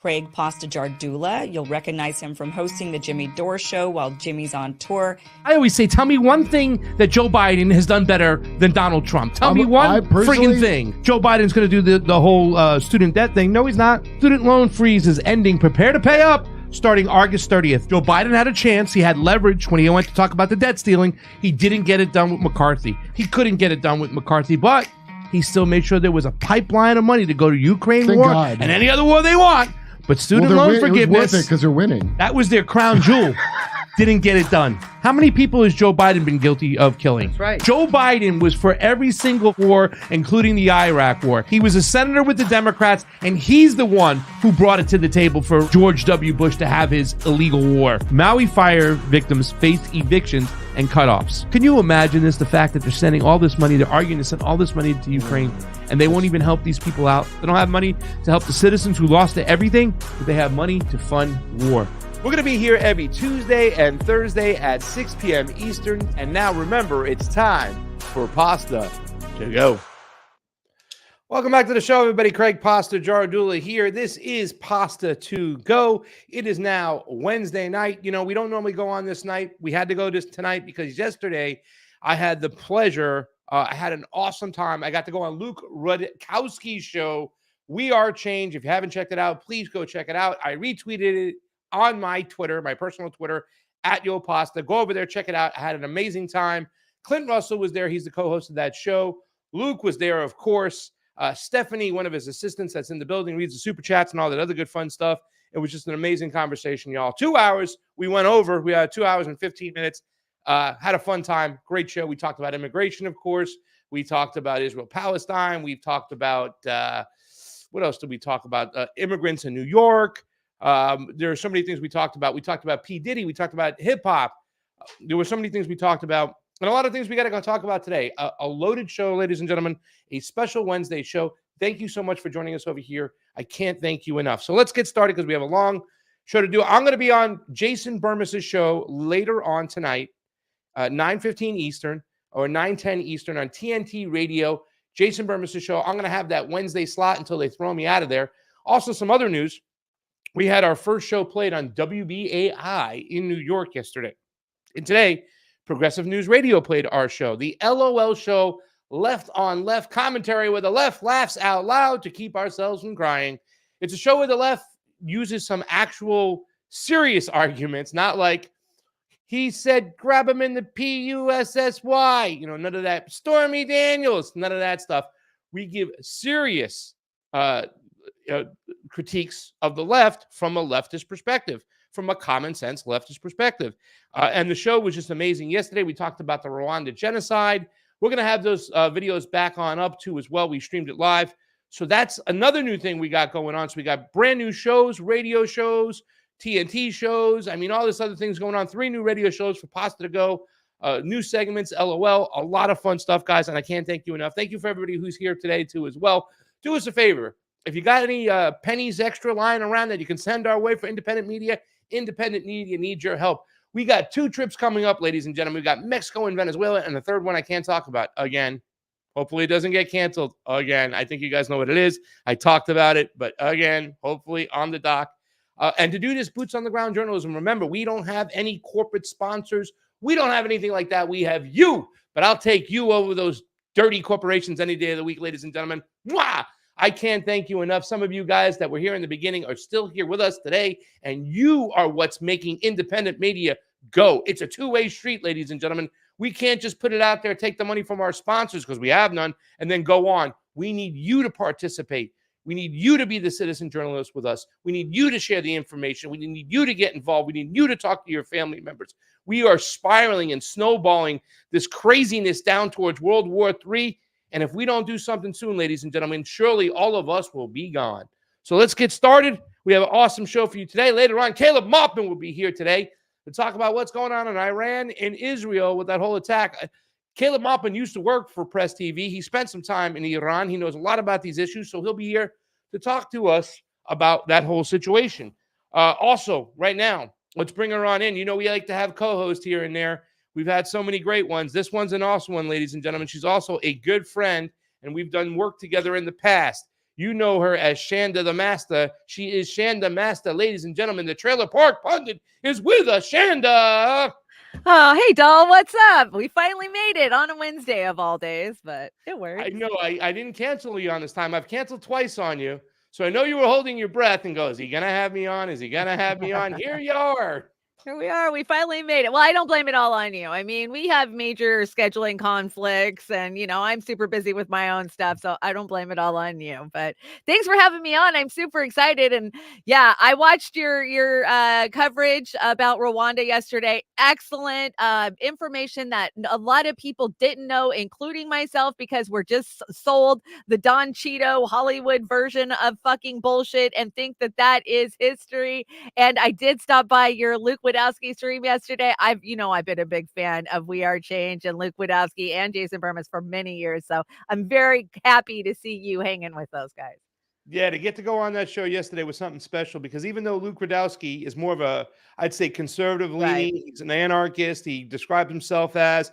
Craig Pasta2Go. You'll recognize him from hosting the Jimmy Dore Show while Jimmy's on tour. I always say, tell me one thing that Joe Biden has done better than Donald Trump. Tell me one friggin' thing. Joe Biden's going to do the whole student debt thing. No, he's not. Student loan freeze is ending. Prepare to pay up starting August 30th. Joe Biden had a chance. He had leverage when he went to talk about the debt stealing. He didn't get it done with McCarthy. He couldn't get it done with McCarthy, but he still made sure there was a pipeline of money to go to Ukraine Thank war God. and any other war they want. But student loan forgiveness, it was worth it because they're winning. That was their crown jewel. Didn't get it done. How many people has Joe Biden been guilty of killing? That's right. Joe Biden was for every single war, including the Iraq war. He was a senator with the Democrats, and he's the one who brought it to the table for George W. Bush to have his illegal war. Maui fire victims faced evictions and cutoffs. Can you imagine this? The fact that they're sending all this money, they're arguing to send all this money to Ukraine, and they won't even help these people out. They don't have money to help the citizens who lost everything, but they have money to fund war. We're going to be here every Tuesday and Thursday at 6 p.m. Eastern. And now remember, it's time for Pasta2Go. Welcome back to the show, everybody. Craig Pasta2Go here. This is Pasta2Go. It is now Wednesday night. You know, we don't normally go on this night. We had to go this tonight because yesterday I had the pleasure. I had an awesome time. I got to go on Luke Rudkowski's show, We Are Change. If you haven't checked it out, please go check it out. I retweeted it on my Twitter, my personal Twitter, at YoPasta. Go over there, check it out. I had an amazing time. Clint Russell was there. He's the co-host of that show. Luke was there, of course. Stephanie, one of his assistants that's in the building, reads the super chats and all that other good fun stuff. It was just an amazing conversation, y'all. 2 hours. We went over. We had 2 hours and 15 minutes. Had a fun time. Great show. We talked about immigration, of course. We talked about Israel-Palestine. We've talked about, what else did we talk about? Immigrants in New York. There are so many things we talked about. We talked about P. Diddy. We talked about hip-hop. There were so many things we talked about. And a lot of things we got to go talk about today. A loaded show, ladies and gentlemen. A special Wednesday show. Thank you so much for joining us over here. I can't thank you enough. So let's get started because we have a long show to do. I'm going to be on Jason Bermas' show later on tonight, 9:15 Eastern or 9:10 Eastern on TNT Radio. Jason Bermas' show. I'm going to have that Wednesday slot until they throw me out of there. Also, some other news. We had our first show played on WBAI in New York yesterday. And today, Progressive News Radio played our show. The LOL show, Left on Left commentary, where the left laughs out loud to keep ourselves from crying. It's a show where the left uses some actual serious arguments, not like he said, grab him in the PUSSY. None of that. Stormy Daniels, none of that stuff. We give serious critiques of the left from a leftist perspective, from a common sense leftist perspective. And the show was just amazing. Yesterday, we talked about the Rwanda genocide. We're going to have those videos back on up too as well. We streamed it live. So that's another new thing we got going on. So we got brand new shows, radio shows, TNT shows. I mean, all this other things going on. 3 new radio shows for Pasta2Go, new segments, LOL, a lot of fun stuff, guys. And I can't thank you enough. Thank you for everybody who's here today too as well. Do us a favor. If you got any pennies extra lying around that you can send our way for independent media needs your help. We got 2 trips coming up, ladies and gentlemen. We got Mexico and Venezuela, and the third one I can't talk about again. Hopefully it doesn't get canceled again. I think you guys know what it is. I talked about it, but again, hopefully on the dock. And to do this boots on the ground journalism, remember, we don't have any corporate sponsors. We don't have anything like that. We have you, but I'll take you over those dirty corporations any day of the week, ladies and gentlemen. Mwah! I can't thank you enough. Some of you guys that were here in the beginning are still here with us today, and you are what's making independent media go. It's a two-way street, ladies and gentlemen. We can't just put it out there, take the money from our sponsors because we have none, and then go on. We need you to participate. We need you to be the citizen journalist with us. We need you to share the information. We need you to get involved. We need you to talk to your family members. We are spiraling and snowballing this craziness down towards World War III. And if we don't do something soon, ladies and gentlemen, surely all of us will be gone. So let's get started. We have an awesome show for you today. Later on, Caleb Maupin will be here today to talk about what's going on in Iran and Israel with that whole attack. Caleb Maupin used to work for Press TV. He spent some time in Iran. He knows a lot about these issues, so he'll be here to talk to us about that whole situation. Also, right now, let's bring her on in. We like to have co-hosts here and there. We've had so many great ones. This one's an awesome one, ladies and gentlemen. She's also a good friend, and we've done work together in the past. You know her as Shanda the Master. She is Shanda Master. Ladies and gentlemen, the Trailer Park Pundit is with us. Shanda! Oh, hey, doll. What's up? We finally made it on a Wednesday of all days, but it worked. I know. I didn't cancel you on this time. I've canceled twice on you. So I know you were holding your breath and go, is he going to have me on? Is he going to have me on? Here you are. Here we are. We finally made it. Well, I don't blame it all on you. I mean, we have major scheduling conflicts and, I'm super busy with my own stuff. So I don't blame it all on you. But thanks for having me on. I'm super excited. And yeah, I watched your coverage about Rwanda yesterday. Excellent information that a lot of people didn't know, including myself, because we're just sold the Don Cheeto Hollywood version of fucking bullshit and think that is history. And I did stop by your Luke Wadowski stream yesterday. I've been a big fan of We Are Change and Luke Wadowski and Jason Bermas for many years. So I'm very happy to see you hanging with those guys. Yeah, to get to go on that show yesterday was something special because even though Luke Wadowski is more of a, I'd say, conservative leaning, he's an anarchist. He describes himself as,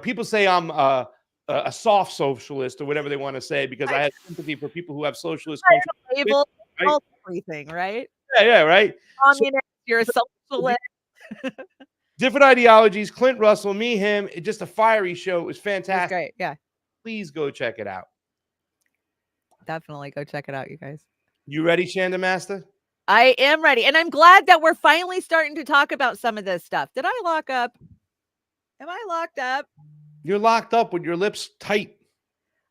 people say I'm a soft socialist or whatever they want to say because I have sympathy for people who have socialist label, right? Everything, right? Yeah, right. Communist, you're a socialist. Different ideologies. Clint Russell, me, him. Just a fiery show. It was fantastic. Great, yeah. Please go check it out. Definitely go check it out, you guys. You ready, Shanda Master? I am ready, and I'm glad that we're finally starting to talk about some of this stuff. Did I lock up? Am I locked up? You're locked up with your lips tight.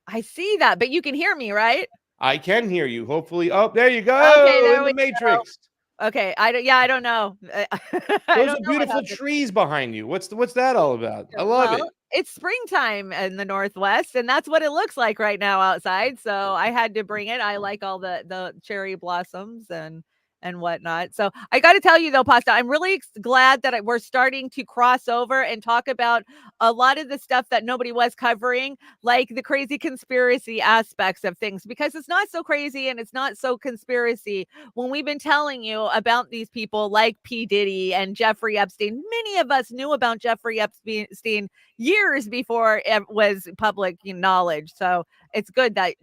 I see that, but you can hear me, right? I can hear you. Hopefully. Oh, there you Okay, go. there In the we go. Matrix. Okay, I don't know. I Those don't are know what beautiful happened. trees behind you. What's that all about? I love Well, it. it's springtime in the Northwest, and that's what it looks like right now outside, so I had to bring it. I like all the cherry blossoms and whatnot. So, I gotta tell you though, Pasta, I'm really glad that we're starting to cross over and talk about a lot of the stuff that nobody was covering, like the crazy conspiracy aspects of things, because it's not so crazy and it's not so conspiracy when we've been telling you about these people like P. Diddy and Jeffrey Epstein. Many of us knew about Jeffrey Epstein years before it was public knowledge. So it's good that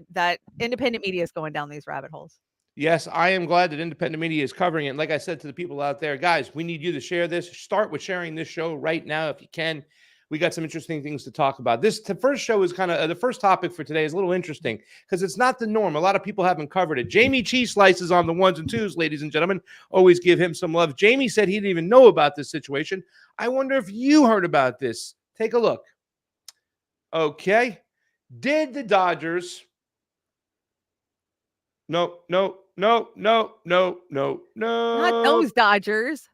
independent media is going down these rabbit holes. Yes, I am glad that independent media is covering it. And like I said to the people out there, guys, we need you to share this. Start with sharing this show right now if you can. We got some interesting things to talk about. The first show is kind of the first topic for today is a little interesting because it's not the norm. A lot of people haven't covered it. Jamie Cheese Slices on the ones and twos, ladies and gentlemen. Always give him some love. Jamie said he didn't even know about this situation. I wonder if you heard about this. Take a look. Okay. Did the Dodgers no, no, no, no, no, no, Not no, those Dodgers.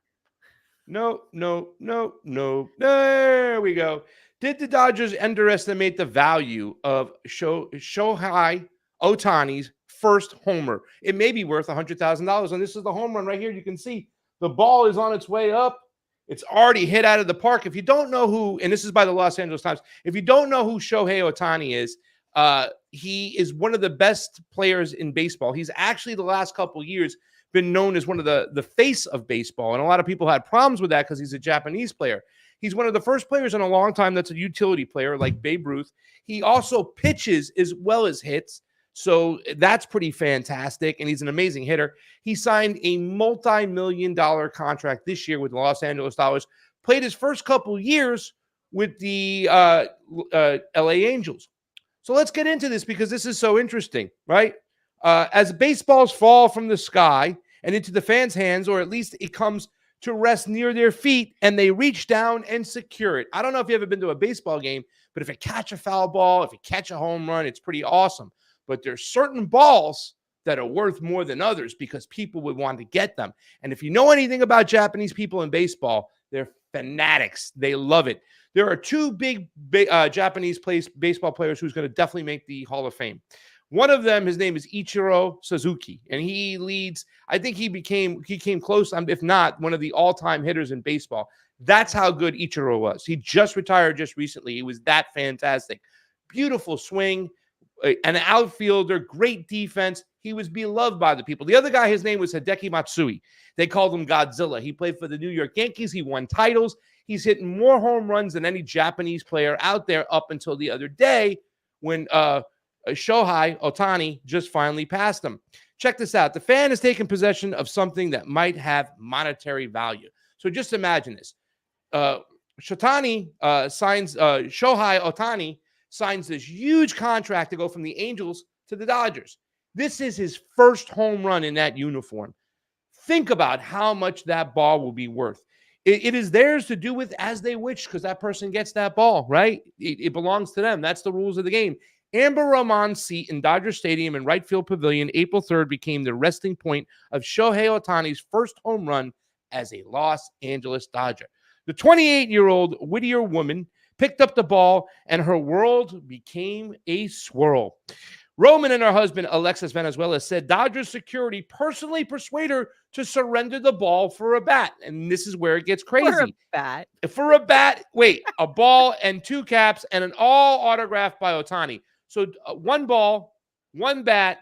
no, no, no, no. There we go. Did the Dodgers underestimate the value of Shohei Otani's first homer? It may be worth $100,000. And this is the home run right here. You can see the ball is on its way up. It's already hit out of the park. If you don't know who, and this is by the Los Angeles Times, if you don't know who Shohei Otani is, he is one of the best players in baseball. He's actually the last couple years been known as one of the face of baseball. And a lot of people had problems with that because he's a Japanese player. He's one of the first players in a long time that's a utility player like Babe Ruth. He also pitches as well as hits. So that's pretty fantastic. And he's an amazing hitter. He signed a multi-million-dollar contract this year with the Los Angeles Dodgers, played his first couple years with the LA Angels. So let's get into this because this is so interesting, right? As baseballs fall from the sky and into the fans' hands, or at least it comes to rest near their feet, and they reach down and secure it. I don't know if you've ever been to a baseball game, but if you catch a foul ball, if you catch a home run, it's pretty awesome. But there's certain balls that are worth more than others because people would want to get them. And if you know anything about Japanese people in baseball, they're fanatics. They love it. There are two big Japanese baseball players who's going to definitely make the Hall of Fame. One of them, his name is Ichiro Suzuki, and he leads, I think he came close, if not, one of the all-time hitters in baseball. That's how good Ichiro was. He just retired just recently. He was that fantastic. Beautiful swing, an outfielder, great defense. He was beloved by the people. The other guy, his name was Hideki Matsui. They called him Godzilla. He played for the New York Yankees. He won titles. He's hitting more home runs than any Japanese player out there up until the other day when Shohei Otani just finally passed him. Check this out. The fan has taken possession of something that might have monetary value. So just imagine this. Shohei Otani signs this huge contract to go from the Angels to the Dodgers. This is his first home run in that uniform. Think about how much that ball will be worth. It is theirs to do with as they wish because that person gets that ball, right? It belongs to them. That's the rules of the game. Amber Rahman's seat in Dodger Stadium in right field pavilion April 3rd became the resting point of Shohei Otani's first home run as a Los Angeles Dodger. The 28-year-old Whittier woman picked up the ball, and her world became a swirl. Roman and her husband, Alexis Venezuela, said Dodgers security personally persuaded her to surrender the ball for a bat. And this is where it gets crazy. For a bat. For a bat, wait, a ball and two caps and an all autographed by Otani. So one ball, one bat,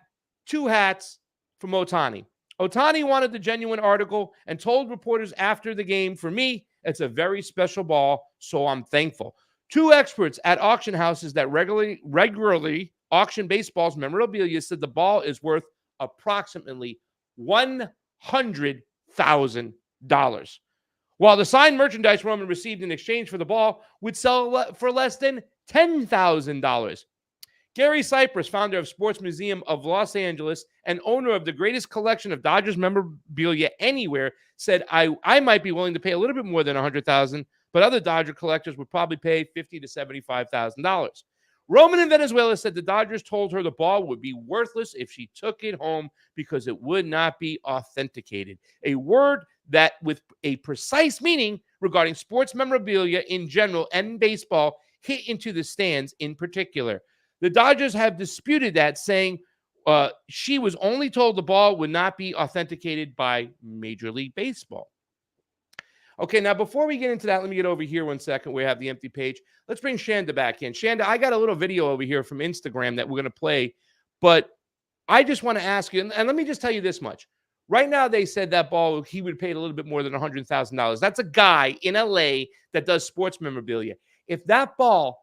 two hats from Otani. Otani wanted the genuine article and told reporters after the game, for me, it's a very special ball, so I'm thankful. Two experts at auction houses that regularly auction baseball's memorabilia said the ball is worth approximately $100,000. While the signed merchandise Roman received in exchange for the ball would sell for less than $10,000. Gary Cypress, founder of Sports Museum of Los Angeles and owner of the greatest collection of Dodgers memorabilia anywhere, said, I might be willing to pay a little bit more than $100,000, but other Dodger collectors would probably pay $50,000 to $75,000. Roman in Venezuela said the Dodgers told her the ball would be worthless if she took it home because it would not be authenticated. A word that with a precise meaning regarding sports memorabilia in general and baseball hit into the stands in particular. The Dodgers have disputed that, saying she was only told the ball would not be authenticated by Major League Baseball. Okay, now before we get into that, let me get over here 1 second. We have the empty page. Let's bring Shanda back in. Shanda, I got a little video over here from Instagram that we're going to play, but I just want to ask you, and let me just tell you this much. Right now, they said that ball, he would pay a little bit more than $100,000. That's a guy in LA that does sports memorabilia. If that ball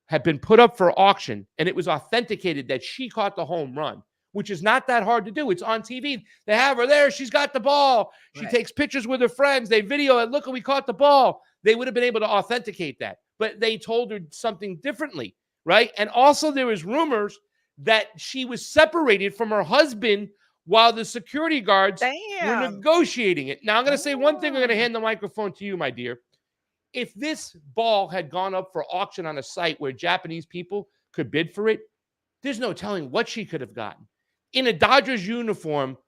had been put up for auction and it was authenticated that she caught the home run, which is not that hard to do. It's on TV. They have her there. She's got the ball. She takes pictures with her friends. They video it. Look, we caught the ball. They would have been able to authenticate that. But they told her something differently, right? And also there was rumors that she was separated from her husband while the security guards were negotiating it. Now, I'm going to say one thing. I'm going to hand the microphone to you, my dear. If this ball had gone up for auction on a site where Japanese people could bid for it, there's no telling what she could have gotten. In a Dodgers uniform,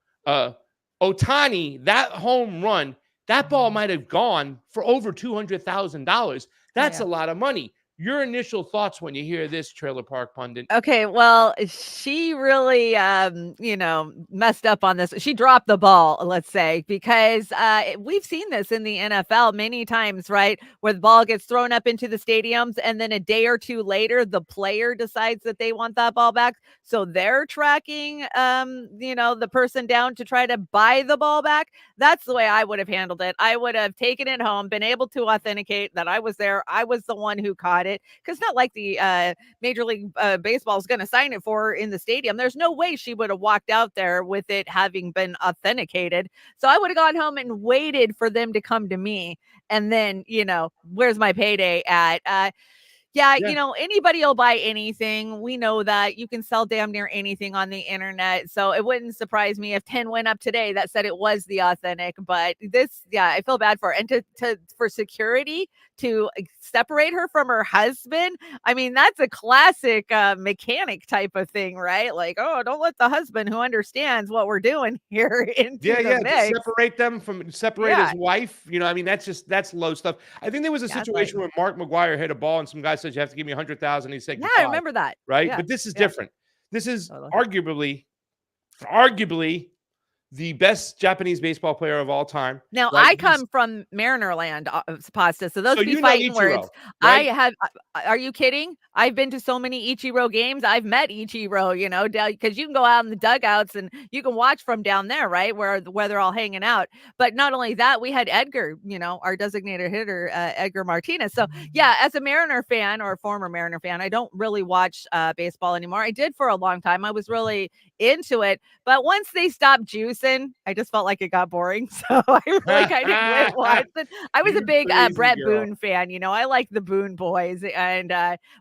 Ohtani, that home run, that ball might have gone for over $200,000. That's a lot of money. Your initial thoughts when you hear this, Trailer Park Pundit? Okay, well, she really, messed up on this. She dropped the ball, let's say, because we've seen this in the NFL many times, right? Where the ball gets thrown up into the stadiums, and then a day or two later, the player decides that they want that ball back. So they're tracking, the person down to try to buy the ball back. That's the way I would have handled it. I would have taken it home, been able to authenticate that I was there. I was the one who caught it, because not like the Major League Baseball is going to sign it for her in the stadium. There's no way she would have walked out there with it having been authenticated. So I would have gone home and waited for them to come to me. And then, where's my payday at? Yeah, anybody will buy anything. We know that you can sell damn near anything on the internet. So it wouldn't surprise me if 10 went up today that said it was the authentic. But I feel bad for her. And for security to separate her from her husband, I mean, that's a classic mechanic type of thing, right? Like, oh, don't let the husband who understands what we're doing here into the mix. To separate his wife. I mean, that's low stuff. I think there was a situation where Mark McGwire hit a ball and some guy said, you have to give me $100,000. He said, yeah, I remember that. Right. Yeah. But this is different. This is arguably the best Japanese baseball player of all time. Now, right? I come from Mariner land, Pasta. So those So be you know fighting Ichiro, words. right? I have. Are you kidding? I've been to so many Ichiro games. I've met Ichiro, because you can go out in the dugouts and you can watch from down there, right, where they're all hanging out. But not only that, we had Edgar, our designated hitter, Edgar Martinez. So yeah, as a Mariner fan or former Mariner fan, I don't really watch baseball anymore. I did for a long time. I was really into it, but once they stopped juicing, I just felt like it got boring. So I really kind of quit watching. I was a big Brett Boone fan. I like the Boone boys, and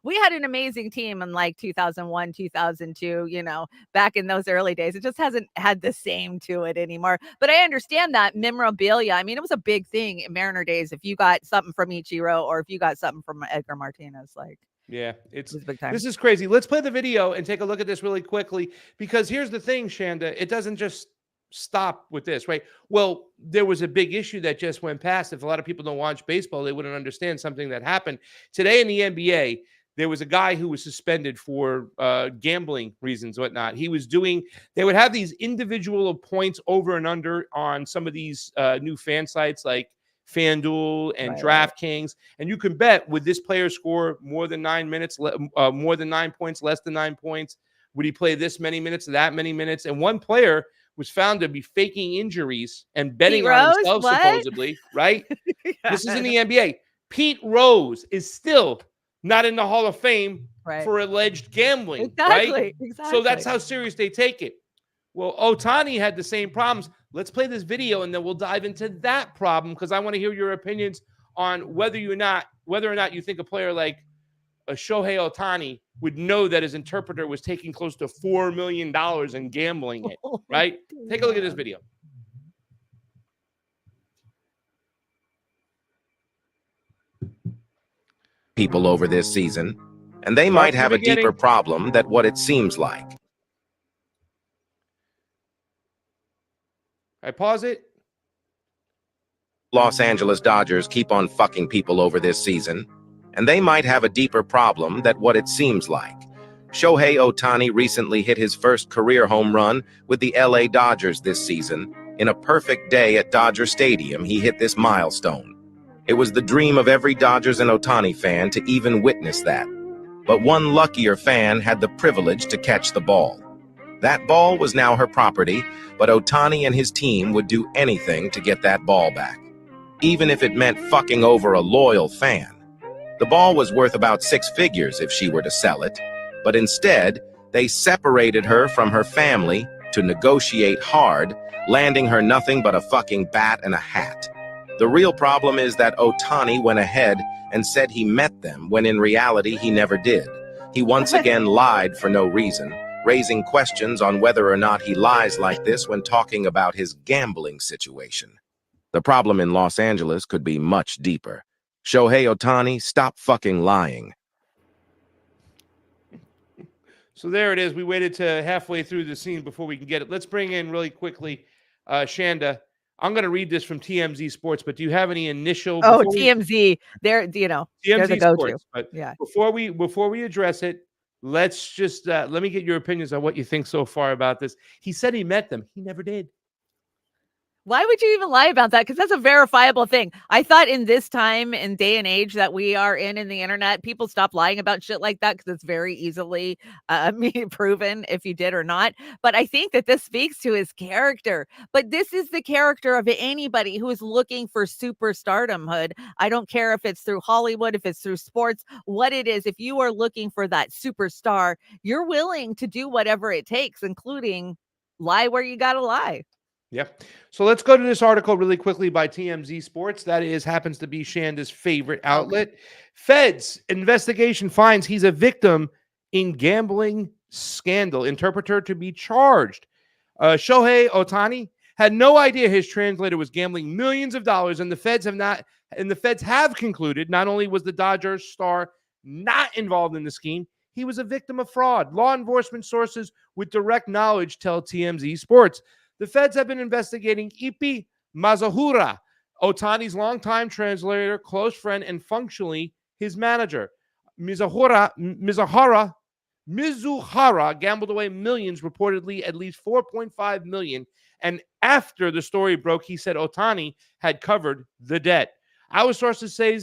we had an amazing team in like 2001, 2002. Back in those early days, it just hasn't had the same to it anymore. But I understand that memorabilia. I mean, it was a big thing in Mariner days. If you got something from Ichiro or if you got something from Edgar Martinez, like. Yeah, it was big time. This is crazy. Let's play the video and take a look at this really quickly, because here's the thing, Shanda. It doesn't just stop with this, right? Well, there was a big issue that just went past. If a lot of people don't watch baseball, they wouldn't understand something that happened today in the NBA. There was a guy who was suspended for gambling reasons, whatnot. They would have these individual points over and under on some of these new fan sites like FanDuel and DraftKings, and you can bet, would this player score more than 9 minutes, more than 9 points, less than 9 points? Would he play this many minutes, that many minutes? And one player was found to be faking injuries and betting on himself, supposedly, right? This is in the NBA. Pete Rose is still not in the Hall of Fame for alleged gambling, right? Exactly. So that's how serious they take it. Well, Ohtani had the same problems. Let's play this video, and then we'll dive into that problem, because I want to hear your opinions on whether or not you think a player like Shohei Ohtani would know that his interpreter was taking close to $4 million and gambling it, right? Take a look at this video. People over this season, and they might from have the a deeper beginning. problem than what it seems like. I pause it. Los Angeles Dodgers keep on fucking people over this season, and they might have a deeper problem than what it seems like. Shohei Ohtani recently hit his first career home run with the LA Dodgers this season. In a perfect day at Dodger Stadium, he hit this milestone. It was the dream of every Dodgers and Ohtani fan to even witness that. But one luckier fan had the privilege to catch the ball. That ball was now her property, but Ohtani and his team would do anything to get that ball back, even if it meant fucking over a loyal fan. The ball was worth about 6 figures if she were to sell it, but instead, they separated her from her family to negotiate hard, landing her nothing but a fucking bat and a hat. The real problem is that Ohtani went ahead and said he met them when in reality he never did. He once again lied for no reason, raising questions on whether or not he lies like this when talking about his gambling situation. The problem in Los Angeles could be much deeper. Shohei Ohtani, stop fucking lying. So there it is. We waited to halfway through the scene before we can get it. Let's bring in really quickly Shanda. I'm going to read this from TMZ Sports, but do you have any initial? TMZ, they're TMZ they're the go-to. Sports. But yeah. Before we address it, let's just let me get your opinions on what you think so far about this. He said he met them. He never did. Why would you even lie about that? Because that's a verifiable thing. I thought in this time and day and age that we are in the internet, people stop lying about shit like that because it's very easily proven if you did or not. But I think that this speaks to his character. But this is the character of anybody who is looking for superstardomhood. I don't care if it's through Hollywood, if it's through sports, what it is. If you are looking for that superstar, you're willing to do whatever it takes, including lie where you got to lie. Yeah. So let's go to this article really quickly by TMZ Sports. That happens to be Shanda's favorite outlet. Okay. Feds investigation finds he's a victim in gambling scandal. Interpreter to be charged. Shohei Ohtani had no idea his translator was gambling millions of dollars, and the feds have concluded not only was the Dodgers star not involved in the scheme, he was a victim of fraud. Law enforcement sources with direct knowledge tell TMZ Sports. The feds have been investigating Ipi Mizuhara, Ohtani's longtime translator, close friend, and functionally his manager. Mizuhara gambled away millions, reportedly at least $4.5 million. And after the story broke, he said Ohtani had covered the debt. Our sources say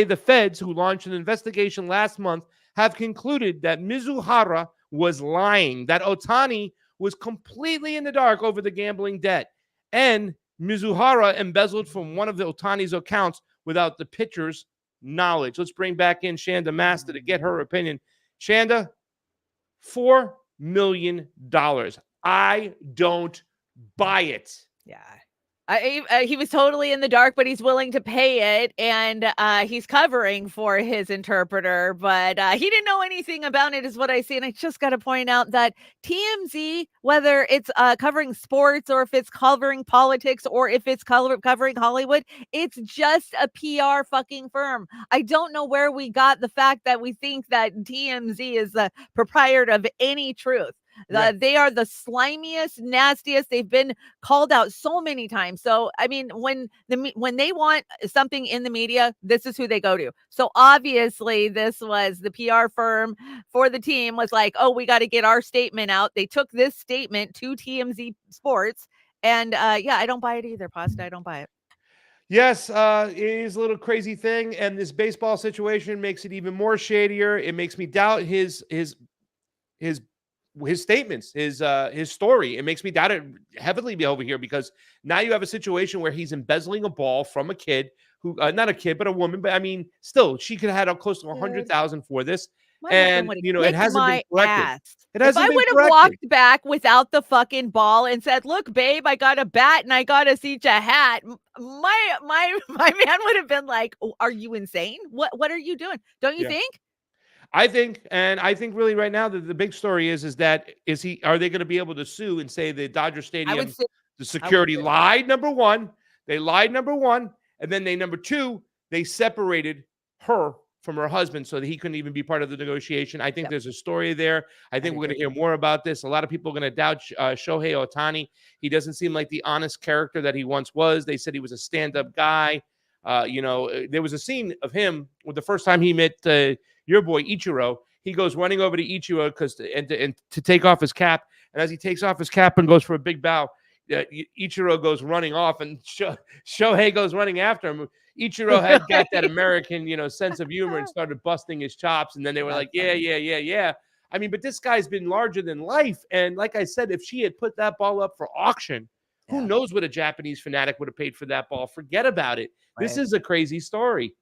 the feds, who launched an investigation last month, have concluded that Mizuhara was lying, that Ohtani was completely in the dark over the gambling debt, and Mizuhara embezzled from one of the Ohtani's accounts without the pitcher's knowledge. Let's bring back in Shanda Master to get her opinion. Shanda, $4 million. I don't buy it. Yeah. He was totally in the dark, but he's willing to pay it, and he's covering for his interpreter, but he didn't know anything about it is what I see. And I just got to point out that TMZ, whether it's covering sports or if it's covering politics or if it's covering Hollywood, it's just a PR fucking firm. I don't know where we got the fact that we think that TMZ is the proprietor of any truth. They are the slimiest, nastiest. They've been called out so many times. So, I mean, when they want something in the media, this is who they go to. So obviously this was the PR firm for the team was like, oh, we got to get our statement out. They took this statement to TMZ Sports. And yeah, I don't buy it either, Pasta. I don't buy it. Yes, it is a little crazy thing. And this baseball situation makes it even more shadier. It makes me doubt his statements, his story. It makes me doubt it heavily over here because now you have a situation where he's embezzling a ball from a kid who, not a kid, but a woman. But I mean, still, she could have had close to $100,000 for this. And it hasn't been corrected. If I would have walked back without the fucking ball and said, "Look, babe, I got a bat and I got us each a hat," my man would have been like, oh, "Are you insane? What are you doing? Don't you think?" I think really right now the big story are they going to be able to sue and say the Dodger Stadium, the security lied, number one, they lied, number one, and then number two, they separated her from her husband so that he couldn't even be part of the negotiation. I think Yep. there's a story there. I think we're going to agree. hear more about this. A lot of people are going to doubt Shohei Ohtani. He doesn't seem like the honest character that he once was. They said he was a stand-up guy. There was a scene of him with the first time he met your boy Ichiro. He goes running over to Ichiro to take off his cap. And as he takes off his cap and goes for a big bow, Ichiro goes running off, and Shohei goes running after him. Ichiro had got that American, sense of humor and started busting his chops. And then they were like, yeah. I mean, but this guy's been larger than life. And like I said, if she had put that ball up for auction, who knows what a Japanese fanatic would have paid for that ball? Forget about it. Right. This is a crazy story.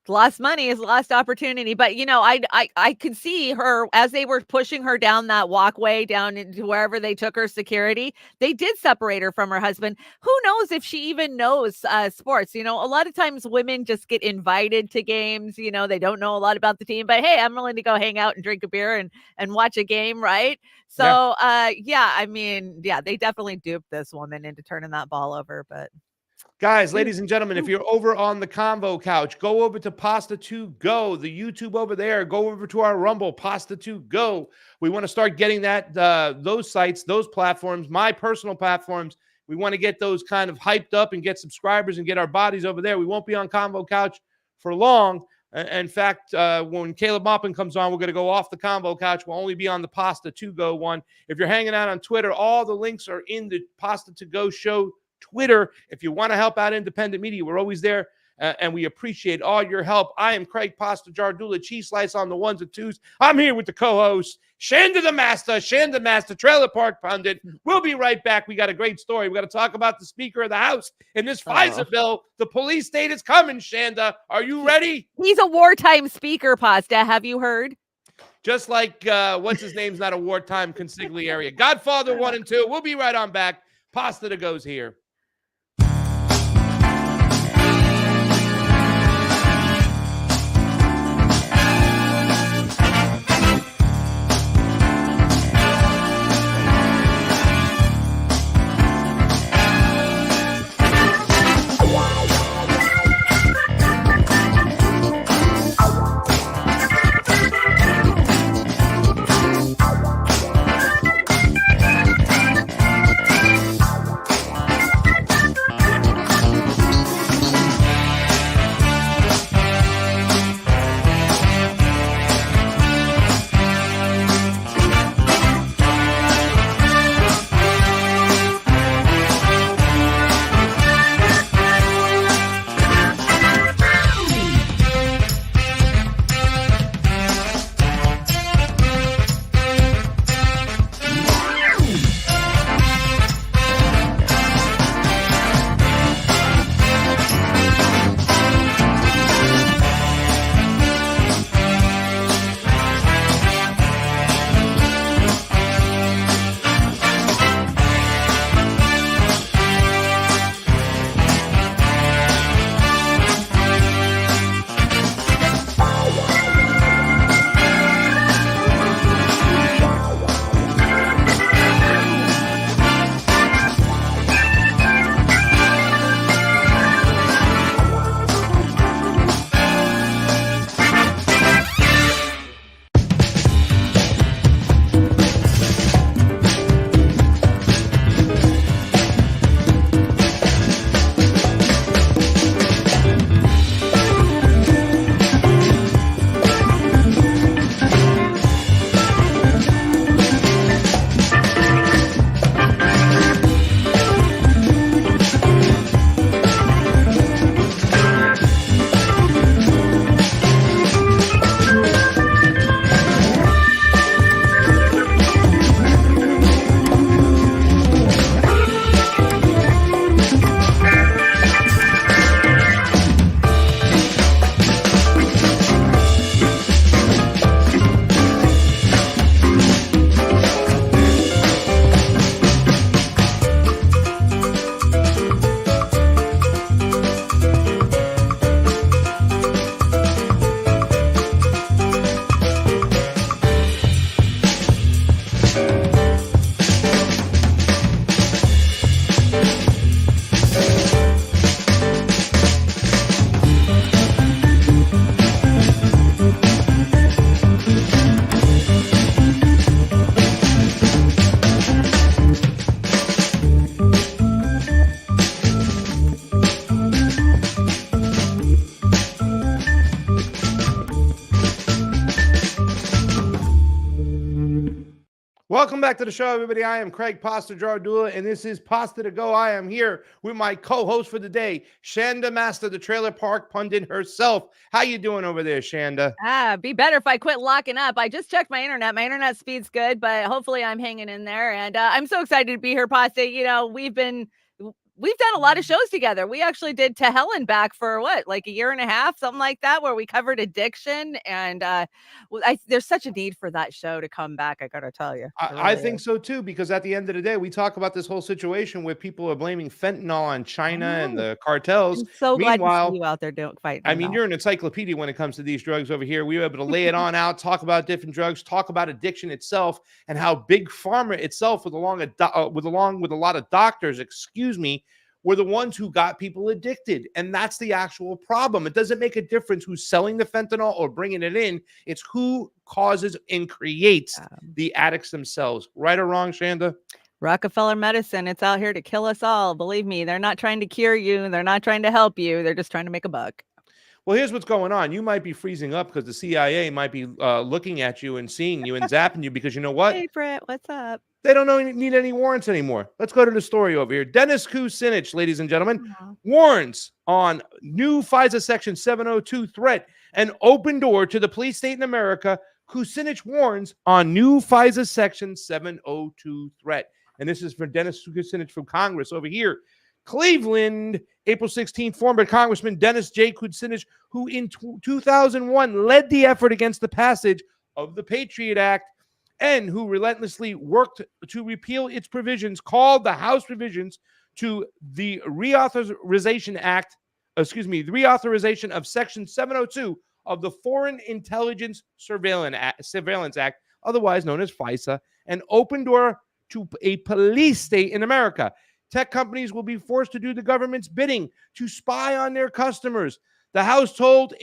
Lost money is lost opportunity. But, I could see her as they were pushing her down that walkway down into wherever they took her security. They did separate her from her husband. Who knows if she even knows sports? A lot of times women just get invited to games. They don't know a lot about the team. But, hey, I'm willing to go hang out and drink a beer and watch a game, right? So, they definitely duped this woman into turning that ball over. But guys, ladies and gentlemen, if you're over on the Convo couch, go over to Pasta2Go, the YouTube over there. Go over to our Rumble, Pasta2Go. We want to start getting those sites, those platforms, my personal platforms. We want to get those kind of hyped up and get subscribers and get our bodies over there. We won't be on Convo couch for long. In fact, when Caleb Maupin comes on, we're going to go off the Convo couch. We'll only be on the Pasta2Go one. If you're hanging out on Twitter, all the links are in the Pasta2Go show Twitter. If you want to help out independent media, we're always there, and we appreciate all your help. I am Craig Pasta Jardula, cheese slice on the ones and twos. I'm here with the co-host, Shanda the Master, Trailer Park Pundit. We'll be right back. We got a great story. We got to talk about the Speaker of the House in this FISA bill. The police state is coming, Shanda. Are you ready? He's a wartime speaker, Pasta. Have you heard? Just like, what's his name's not a wartime consigliere. Godfather 1 and 2. We'll be right on back. Pasta2Go's here. Welcome back to the show, everybody. I am Craig Pasta2Go, and this is Pasta2Go. I am here with my co-host for the day, Shanda Master, the trailer park pundit herself. How you doing over there, Shanda? Be better if I quit locking up. I just checked my internet. My internet speed's good, but hopefully I'm hanging in there. And I'm so excited to be here, Pasta. You know, we've done a lot of shows together. We actually did To Hell and Back for like a year and a half, something like that, where we covered addiction. And there's such a need for that show to come back. I gotta tell you, I think so too, because at the end of the day, we talk about this whole situation where people are blaming fentanyl on China and the cartels. I'm so glad to Meanwhile, see you out there fighting. I mean, you're an encyclopedia when it comes to these drugs over here. We were able to lay it on out, talk about different drugs, talk about addiction itself, and how big pharma itself, along with a lot of doctors, were the ones who got people addicted. And that's the actual problem. It doesn't make a difference who's selling the fentanyl or bringing it in. It's who causes and creates the addicts themselves. Right or wrong, Shanda? Rockefeller medicine, it's out here to kill us all. Believe me, they're not trying to cure you. They're not trying to help you. They're just trying to make a buck. Well, here's what's going on. You might be freezing up because the CIA might be looking at you and seeing you and zapping you because you know what? Hey, Britt, what's up? They don't need any warrants anymore. Let's go to the story over here. Dennis Kucinich, ladies and gentlemen, warns on new FISA Section 702 threat, an open door to the police state in America. Kucinich warns on new FISA Section 702 threat. And this is for Dennis Kucinich from Congress over here. Cleveland, April 16th, former Congressman Dennis J. Kucinich, who in 2001 led the effort against the passage of the Patriot Act and who relentlessly worked to repeal its provisions, called the House revisions to the reauthorization of Section 702 of the Foreign Intelligence Surveillance Act, otherwise known as FISA, an open door to a police state in America. Tech companies will be forced to do the government's bidding to spy on their customers. The House tabled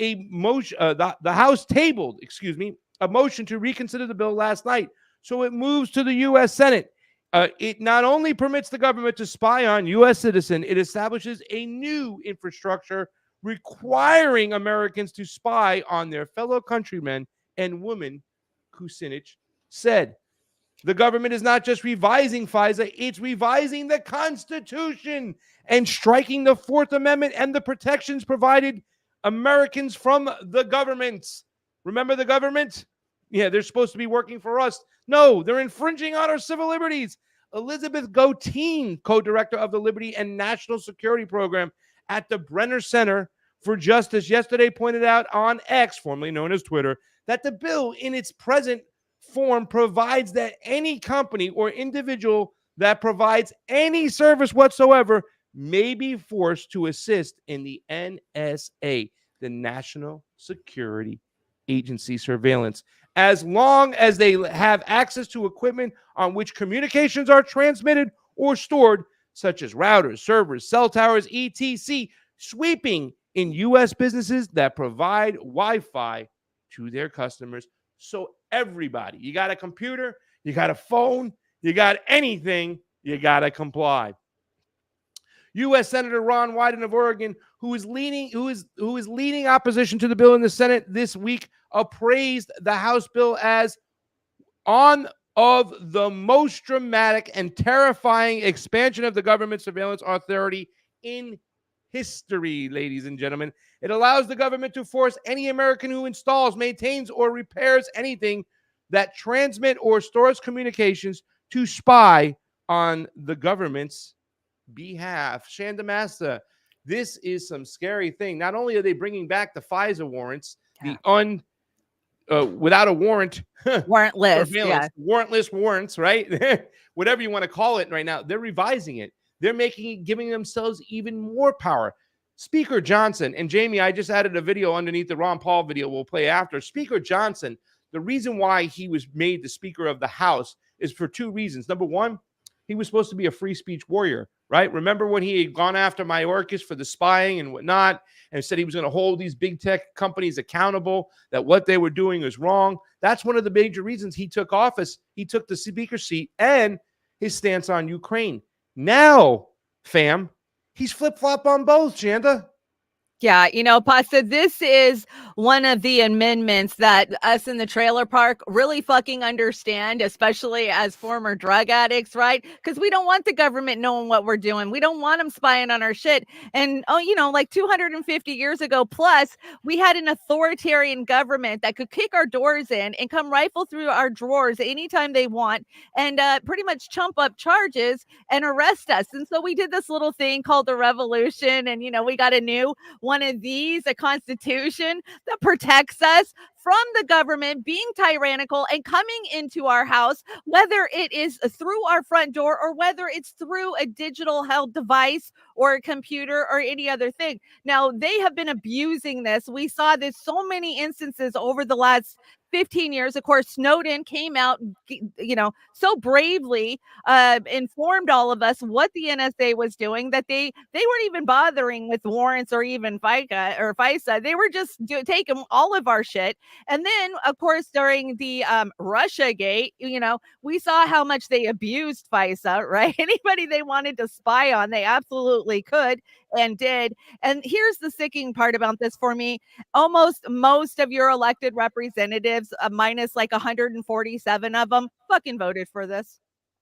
a motion to reconsider the bill last night, so it moves to the U.S. Senate. It not only permits the government to spy on U.S. citizens, it establishes a new infrastructure requiring Americans to spy on their fellow countrymen and women, Kucinich said. The government is not just revising FISA, it's revising the Constitution and striking the Fourth Amendment and the protections provided Americans from the government. Remember the government? Yeah, they're supposed to be working for us. No, they're infringing on our civil liberties. Elizabeth Goteen, co-director of the Liberty and National Security Program at the Brenner Center for Justice, yesterday pointed out on X, formerly known as Twitter, that the bill in its present form provides that any company or individual that provides any service whatsoever may be forced to assist in the NSA, the National Security Agency surveillance, as long as they have access to equipment on which communications are transmitted or stored, such as routers, servers, cell towers, etc., sweeping in U.S. businesses that provide Wi-Fi to their customers. So everybody, you got a computer, you got a phone, you got anything, you got to comply. U.S. Senator Ron Wyden of Oregon, who is leading opposition to the bill in the Senate this week, appraised the House bill as one of the most dramatic and terrifying expansion of the government surveillance authority in history, ladies and gentlemen. It allows the government to force any American who installs, maintains, or repairs anything that transmit or stores communications to spy on the government's behalf. Shanda Masta, this is some scary thing. Not only are they bringing back the FISA warrants, without a warrant, warrantless warrants, right? Whatever you want to call it right now, they're revising it. They're giving themselves even more power. Speaker Johnson, and Jamie, I just added a video underneath the Ron Paul video we'll play after. Speaker Johnson, the reason why he was made the Speaker of the House is for two reasons. Number one, he was supposed to be a free speech warrior, right? Remember when he had gone after Mayorkas for the spying and whatnot, and said he was going to hold these big tech companies accountable, that what they were doing was wrong? That's one of the major reasons he took office. He took the speaker seat and his stance on Ukraine. Now, fam, he's flip-flop on both, Shanda. Yeah, Pasta, this is one of the amendments that us in the trailer park really fucking understand, especially as former drug addicts, right? Because we don't want the government knowing what we're doing. We don't want them spying on our shit. And, like 250 years ago plus, we had an authoritarian government that could kick our doors in and come rifle through our drawers anytime they want and pretty much chump up charges and arrest us. And so we did this little thing called the revolution. And, we got a new one of these, a constitution that protects us from the government being tyrannical and coming into our house, whether it is through our front door or whether it's through a digital health device or a computer or any other thing. Now, they have been abusing this. We saw this so many instances over the last 15 years. Of course, Snowden came out, so bravely informed all of us what the NSA was doing, that they weren't even bothering with warrants or even FICA or FISA. They were just taking all of our shit. And then, of course, during the Russia Gate, we saw how much they abused FISA, right? Anybody they wanted to spy on, they absolutely could and did. And here's the sicking part about this for me. Almost most of your elected representatives, minus like 147 of them, fucking voted for this.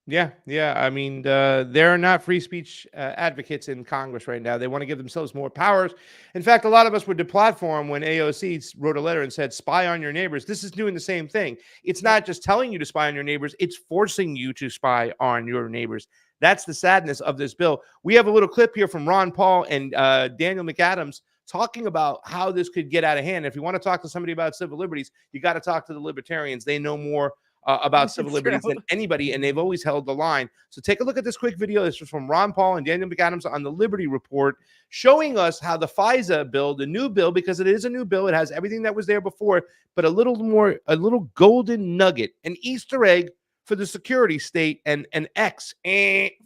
Yeah, yeah. I mean, they're not free speech advocates in Congress right now. They want to give themselves more powers. In fact, a lot of us were deplatformed when AOC wrote a letter and said, spy on your neighbors. This is doing the same thing. It's not just telling you to spy on your neighbors, it's forcing you to spy on your neighbors. That's the sadness of this bill. We have a little clip here from Ron Paul and Daniel McAdams talking about how this could get out of hand. If you want to talk to somebody about civil liberties, you got to talk to the libertarians. They know more about civil liberties than anybody, and they've always held the line. So take a look at this quick video. This was from Ron Paul and Daniel McAdams on the Liberty Report, showing us how the FISA bill, the new bill, because it is a new bill, it has everything that was there before, but a little golden nugget, an Easter egg for the security state, and an X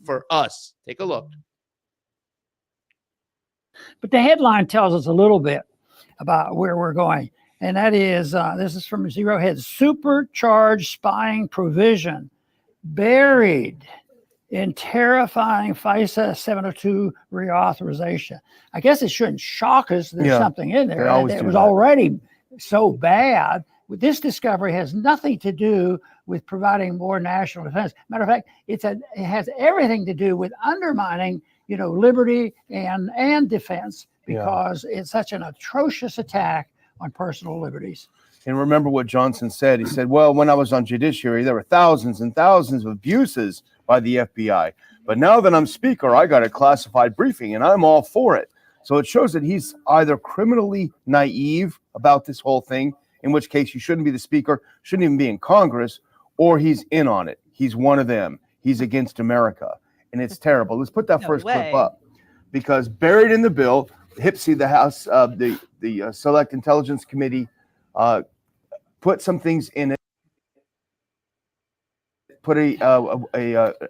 for us. Take a look. But the headline tells us a little bit about where we're going. And that is, this is from Zero Hedge, supercharged spying provision buried in terrifying FISA 702 reauthorization. I guess it shouldn't shock us. There's something in there. It was already so bad. This discovery has nothing to do with providing more national defense. Matter of fact, it has everything to do with undermining, liberty and defense, because it's such an atrocious attack on personal liberties. And remember what Johnson said. He said, well, when I was on judiciary, there were thousands and thousands of abuses by the FBI. But now that I'm speaker, I got a classified briefing and I'm all for it. So it shows that he's either criminally naive about this whole thing, in which case you shouldn't be the speaker, shouldn't even be in Congress, or he's in on it. He's one of them. He's against America. And it's terrible. Let's put that first clip up, because buried in the bill, HPSC, the House, the Select Intelligence Committee, put some things in it, put an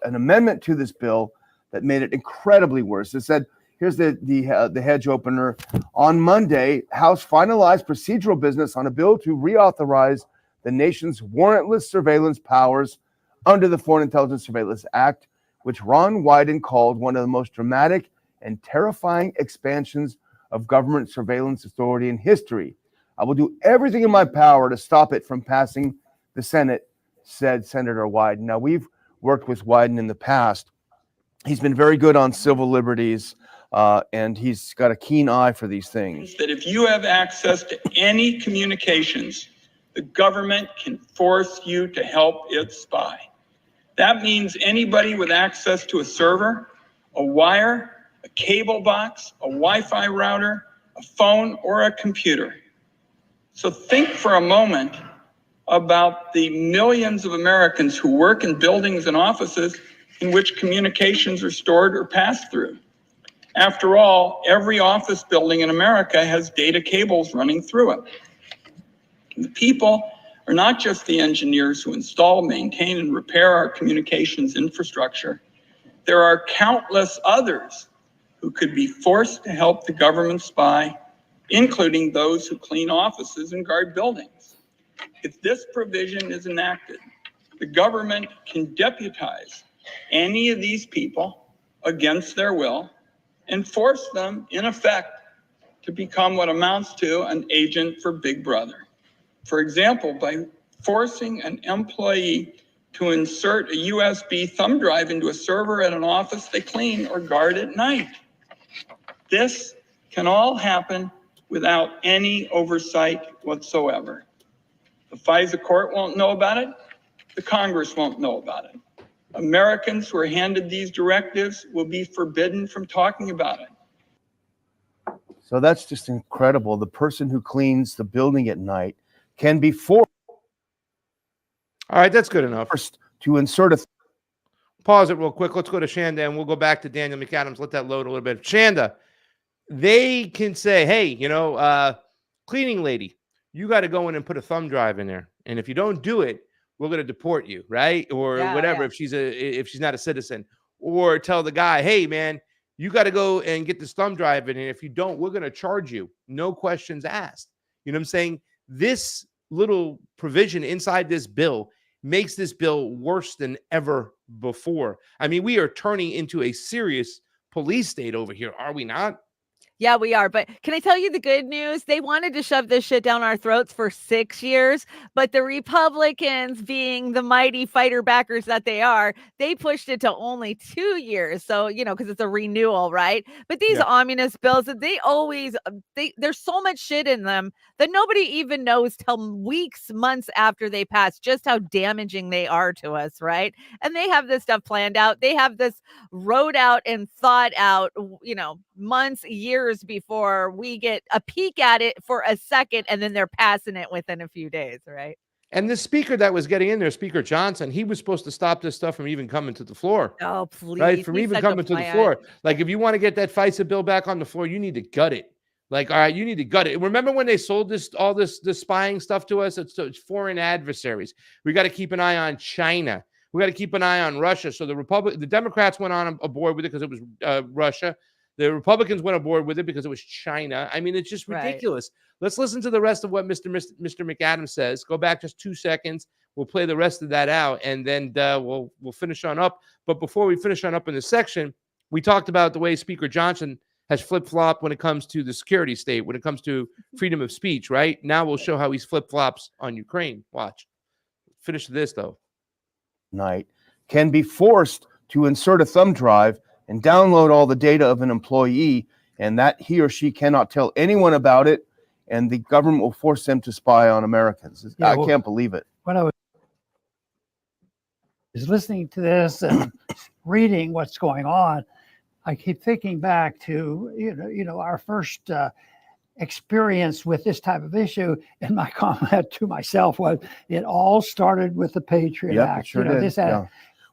amendment to this bill that made it incredibly worse. It said, here's the hedge opener. On Monday, House finalized procedural business on a bill to reauthorize the nation's warrantless surveillance powers under the Foreign Intelligence Surveillance Act, which Ron Wyden called one of the most dramatic and terrifying expansions of government surveillance authority in history. I will do everything in my power to stop it from passing the Senate, said Senator Wyden. Now, we've worked with Wyden in the past. He's been very good on civil liberties, and he's got a keen eye for these things. That if you have access to any communications, the government can force you to help it spy. That means anybody with access to a server, a wire, a cable box, a Wi-Fi router, a phone, or a computer. So think for a moment about the millions of Americans who work in buildings and offices in which communications are stored or passed through. After all, every office building in America has data cables running through it. The people are not just the engineers who install, maintain, and repair our communications infrastructure. There are countless others who could be forced to help the government spy, including those who clean offices and guard buildings. If this provision is enacted, the government can deputize any of these people against their will and force them, in effect, to become what amounts to an agent for Big Brother. For example, by forcing an employee to insert a USB thumb drive into a server at an office they clean or guard at night. This can all happen without any oversight whatsoever. The FISA court won't know about it. The Congress won't know about it. Americans who are handed these directives will be forbidden from talking about it. So that's just incredible. The person who cleans the building at night can be forced. All right, that's good enough. To insert a. Pause it real quick. Let's go to Shanda, and we'll go back to Daniel McAdams. Let that load a little bit. Shanda, they can say, hey, cleaning lady, you got to go in and put a thumb drive in there. And if you don't do it, we're going to deport you, right? Or whatever, if she's not a citizen. Or tell the guy, hey, man, you got to go and get this thumb drive in. And if you don't, we're going to charge you. No questions asked. You know what I'm saying? This little provision inside this bill makes this bill worse than ever before. I mean, we are turning into a serious police state over here, are we not? Yeah, we are. But can I tell you the good news? They wanted to shove this shit down our throats for 6 years, but the Republicans, being the mighty fighter backers that they are, they pushed it to only 2 years. So, because it's a renewal, right? But these omnibus bills, they always, there's so much shit in them that nobody even knows till weeks, months after they pass just how damaging they are to us, right? And they have this stuff planned out. They have this wrote out and thought out, months, years before we get a peek at it for a second, and then they're passing it within a few days, right? And the speaker that was getting in there, Speaker Johnson, he was supposed to stop this stuff from even coming to the floor. Oh, please. Right? From even coming to the floor. Like, if you want to get that FISA bill back on the floor, you need to gut it. Like, all right, you need to gut it. Remember when they sold this spying stuff to us? It's foreign adversaries. We got to keep an eye on China. We got to keep an eye on Russia. So the Democrats went on aboard with it because it was Russia. The Republicans went aboard with it because it was China. I mean, it's just ridiculous. Right. Let's listen to the rest of what Mr. McAdams says. Go back just 2 seconds. We'll play the rest of that out, and then we'll finish on up. But before we finish on up in this section, we talked about the way Speaker Johnson has flip-flopped when it comes to the security state, when it comes to freedom of speech, right? Now we'll show how he's flip-flops on Ukraine. Watch. Finish this, though. Night can be forced to insert a thumb drive and download all the data of an employee, and that he or she cannot tell anyone about it, and the government will force them to spy on Americans. I can't believe it. When I was listening to this and reading what's going on, I keep thinking back to our first experience with this type of issue, and my comment to myself was, it all started with the Patriot Act. It sure did.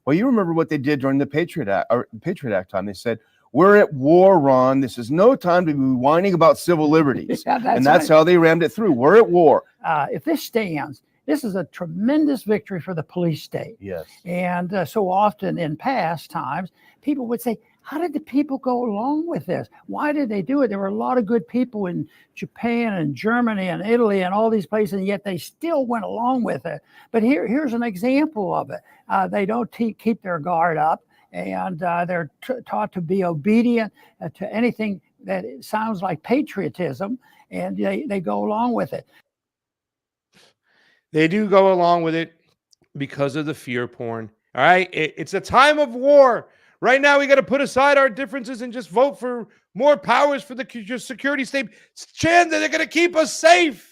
Well, you remember what they did during the Patriot Act time. They said, we're at war, Ron. This is no time to be whining about civil liberties. That's how they rammed it through. We're at war. If this stands, this is a tremendous victory for the police state. Yes. And so often in past times, people would say, how did the people go along with this? Why did they do it? There were a lot of good people in Japan and Germany and Italy and all these places, and yet they still went along with it. But here's an example of it. They don't keep their guard up, and they're taught to be obedient to anything that sounds like patriotism, and they go along with it. They do go along with it because of the fear porn. All right? It's a time of war. Right now, we got to put aside our differences and just vote for more powers for the security state. Chanda, they're going to keep us safe.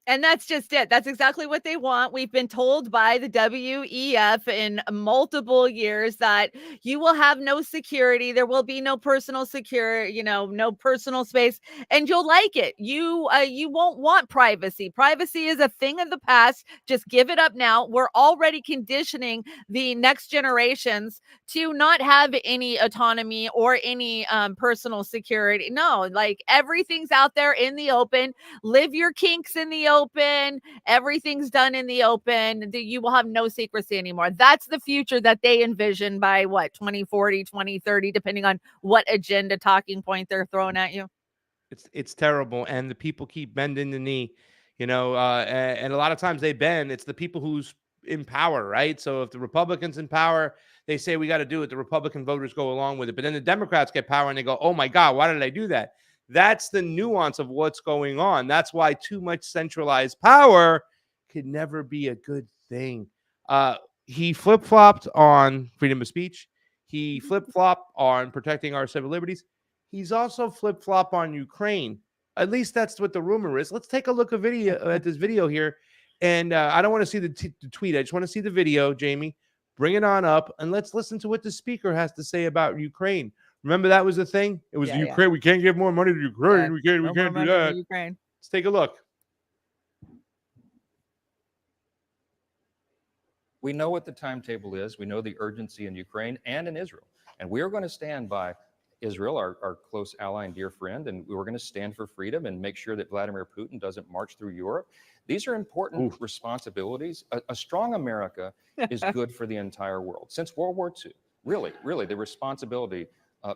And that's just it. That's exactly what they want. We've been told by the WEF in multiple years that you will have no security. There will be no personal security, no personal space, and you'll like it. You won't want privacy. Privacy is a thing of the past. Just give it up now. We're already conditioning the next generations to not have any autonomy or any personal security. No, like everything's out there in the open. Live your kinks in the open. Everything's done in the open. You will have no secrecy anymore. That's the future that they envision by 2040, 2030, depending on what agenda talking point they're throwing at you. It's terrible. And the people keep bending the knee, and a lot of times they bend. It's the people who's in power, right? So if the Republicans in power, they say we got to do it. The Republican voters go along with it. But then the Democrats get power and they go, oh my God, why did I do that? That's the nuance of what's going on. That's why too much centralized power could never be a good thing. He flip-flopped on freedom of speech. He flip-flopped on protecting our civil liberties. He's also flip-flop on Ukraine. At least that's what the rumor is. Let's take a look at this video here. And I don't want to see the tweet. I just want to see the video, Jamie. Bring it on up, and let's listen to what the speaker has to say about Ukraine. Remember that was the thing? It was Ukraine. Yeah. We can't give more money to Ukraine. Yeah. We can't do that. Ukraine. Let's take a look. We know what the timetable is. We know the urgency in Ukraine and in Israel. And we are going to stand by Israel, our close ally and dear friend, and we're going to stand for freedom and make sure that Vladimir Putin doesn't march through Europe. These are important responsibilities. A strong America is good for the entire world. Since World War II, really, the responsibility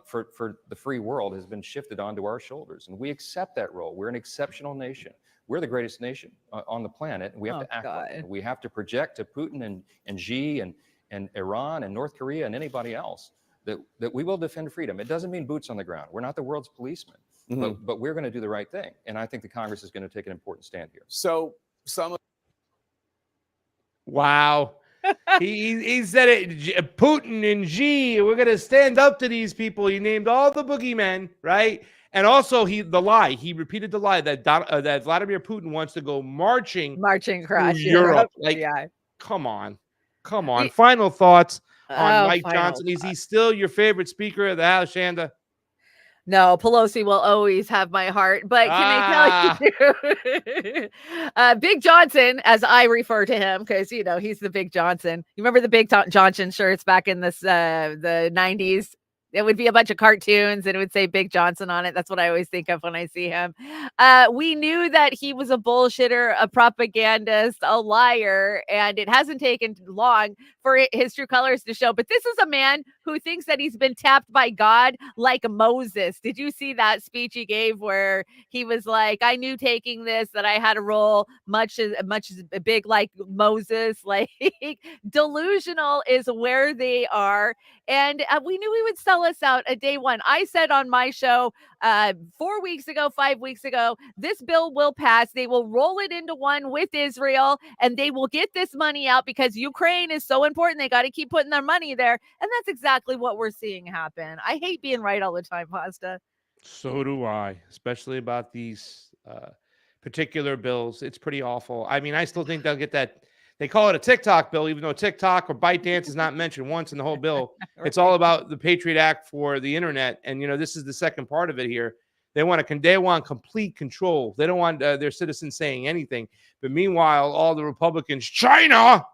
for the free world has been shifted onto our shoulders, and we accept that role. We're an exceptional nation. We're the greatest nation on the planet, and we have to act on it. We have to project to Putin and Xi and Iran and North Korea and anybody else that we will defend freedom. It doesn't mean boots on the ground. We're not the world's policemen, but we're going to do the right thing. And I think the Congress is going to take an important stand here. So wow. he said it, Putin and Xi, we're going to stand up to these people. He named all the boogeymen, right? And also he repeated the lie that that Vladimir Putin wants to go marching across Europe. Like, come on. Final thoughts on Mike Johnson. Is he still your favorite speaker of the House, Shanda? No, Pelosi will always have my heart. But can I tell you, Big Johnson, as I refer to him, because he's the Big Johnson. You remember the Big Johnson shirts back in the 90s? It would be a bunch of cartoons and it would say Big Johnson on it. That's what I always think of when I see him. We knew that he was a bullshitter, a propagandist, a liar, and it hasn't taken long for his true colors to show. But this is a man who thinks that he's been tapped by God like Moses. Did you see that speech he gave where he was like, I knew taking this, that I had a role much as big like Moses? Like, delusional is where they are. And we knew he would sell us out at day one. I said on my show 5 weeks ago, this bill will pass. They will roll it into one with Israel, and they will get this money out because Ukraine is so important. They got to keep putting their money there. And that's exactly what we're seeing happen. I hate being right all the time, Pasta. So do I, especially about these particular bills. It's pretty awful. I mean, I still think they'll get that. They call it a TikTok bill, even though TikTok or ByteDance is not mentioned once in the whole bill. Right. It's all about the Patriot Act for the internet. And, this is the second part of it here. They want complete control. They don't want their citizens saying anything. But meanwhile, all the Republicans, China.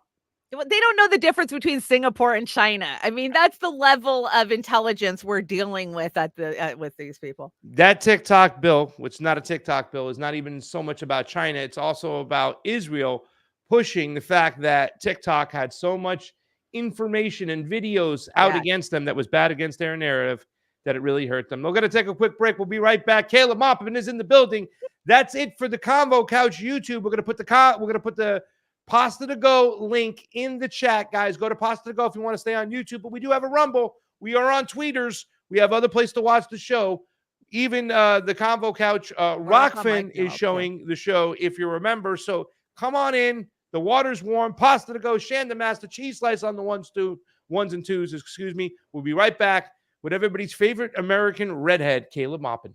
They don't know the difference between Singapore and China. I mean, that's the level of intelligence we're dealing with with these people. That TikTok bill, which is not a TikTok bill, is not even so much about China. It's also about Israel pushing the fact that TikTok had so much information and videos out against them that was bad against their narrative that it really hurt them. We're going to take a quick break. We'll be right back. Caleb Moppin is in the building. That's it for the Convo Couch YouTube. We're going to put the Pasta2Go link in the chat, guys. Go to Pasta2Go if you want to stay on YouTube. But we do have a Rumble. We are on Tweeters. We have other places to watch the show. Even the Convo Couch, Rockfin is showing the show, if you remember. So come on in. The water's warm. Pasta2Go, Shanda Master, cheese slice on the ones and twos. We'll be right back with everybody's favorite American redhead, Caleb Moppin.